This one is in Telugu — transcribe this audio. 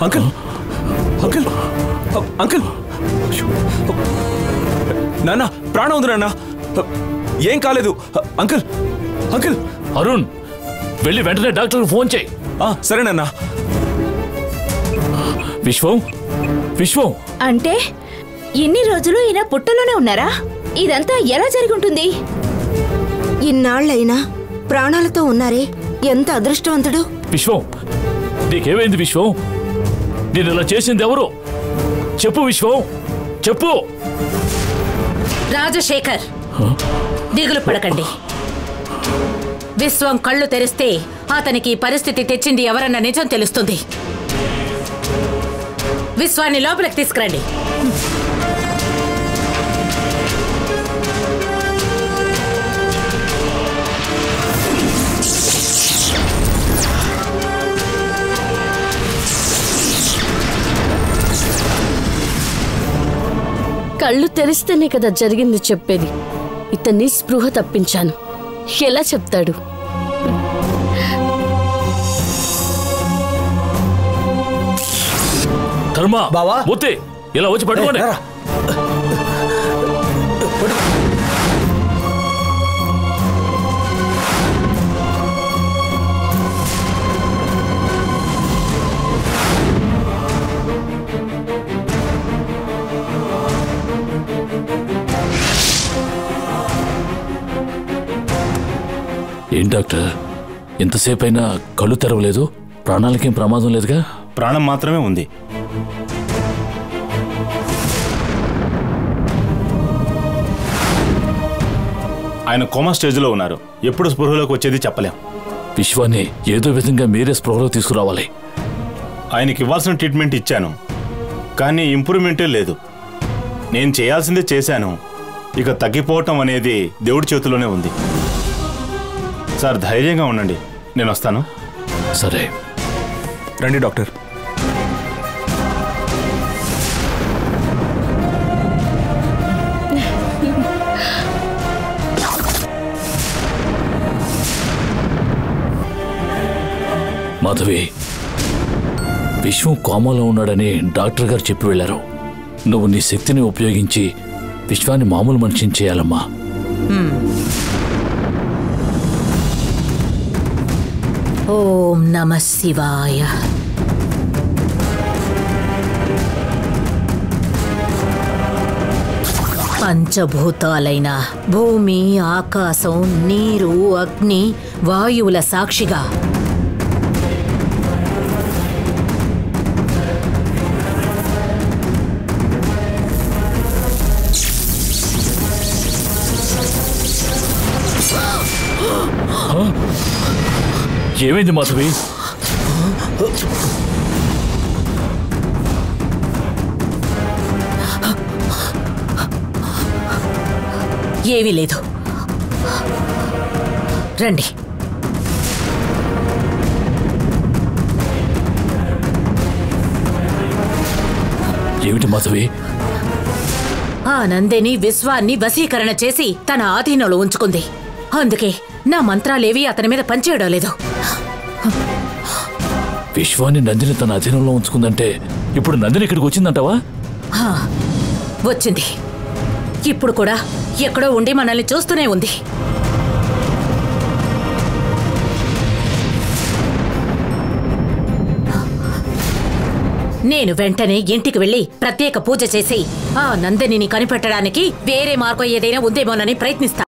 అంకుల్ అంకుల్ అంకుల్ నాన్న ప్రాణం ఉంది నాన్న ఏం కాలేదు అంకుల్ అంకుల్ అరుణ్ వెళ్ళి వెంటనే డాక్టర్కి ఫోన్ చేయి సరేనన్నా విశ్వం విశ్వం అంటే ఇన్ని రోజులు ఈయన పుట్టలోనే ఉన్నారా ఇదంతా ఎలా జరిగి ఉంటుంది ఇన్నాళ్ళైనా ప్రాణాలతో ఉన్నారే ఎంత అదృష్టవంతుడు విశ్వం నీకేమైంది విశ్వం నేను ఇలా చేసింది ఎవరు చెప్పు విశ్వం చెప్పు రాజశేఖర్ దిగులు పడకండి విశ్వం కళ్ళు తెరిస్తే అతనికి పరిస్థితి తెచ్చింది ఎవరన్న నిజం తెలుస్తుంది విశ్వాన్ని లోపలికి తీసుకురండి కళ్ళు తెరిస్తేనే కదా జరిగింది చెప్పేది ఇతన్ని స్పృహ తప్పించాను ఎలా చెప్తాడు ధర్మ మూర్తి ఇలా వచ్చి పట్టుకోండి ఏం డాక్టర్ ఎంతసేపు అయినా కళ్ళు తెరవలేదు ప్రాణాలకేం ప్రమాదం లేదుగా ప్రాణం మాత్రమే ఉంది ఆయన కోమా స్టేజ్లో ఉన్నారు ఎప్పుడు స్పృహలోకి వచ్చేది చెప్పలేం విశ్వాన్ని ఏదో విధంగా మీరే స్పృహలో తీసుకురావాలి ఆయనకి ఇవ్వాల్సిన ట్రీట్మెంట్ ఇచ్చాను కానీ ఇంప్రూవ్మెంటే లేదు నేను చేయాల్సిందే చేశాను ఇక తగ్గిపోవటం అనేది దేవుడి చేతిలోనే ఉంది సార్ ధైర్యంగా ఉండండి నేను వస్తాను సరే రండి డాక్టర్ మాధవి విశ్వం కోమాలో ఉన్నాడని డాక్టర్ గారు చెప్పి వెళ్ళారు నువ్వు నీ శక్తిని ఉపయోగించి విశ్వాన్ని మామూలు మనిషిని చేయాలమ్మా ఓం నమః శివాయ పంచభూతాలైన భూమి ఆకాశం నీరు అగ్ని వాయువుల సాక్షిగా ఏమైంది మాధవి ఏమీ లేదు రండి ఏమిటి మాధవి ఆ నందిని విశ్వాన్ని వశీకరణ చేసి తన ఆధీనంలో ఉంచుకుంది అందుకే నా మంత్రాలేవి అతని మీద పనిచేయడం లేదు విశ్వాన్ని నందిని తన అధీనంలో ఉంచుకుందంటే ఇప్పుడు నందిని ఇక్కడికి వచ్చిందంటావా వచ్చింది ఇప్పుడు కూడా ఎక్కడో ఉండి మనల్ని చూస్తూనే ఉంది నేను వెంటనే ఇంటికి వెళ్లి ప్రత్యేక పూజ చేసి ఆ నందినిని కనిపెట్టడానికి వేరే మార్గం ఏదైనా ఉందేమోనని ప్రయత్నిస్తా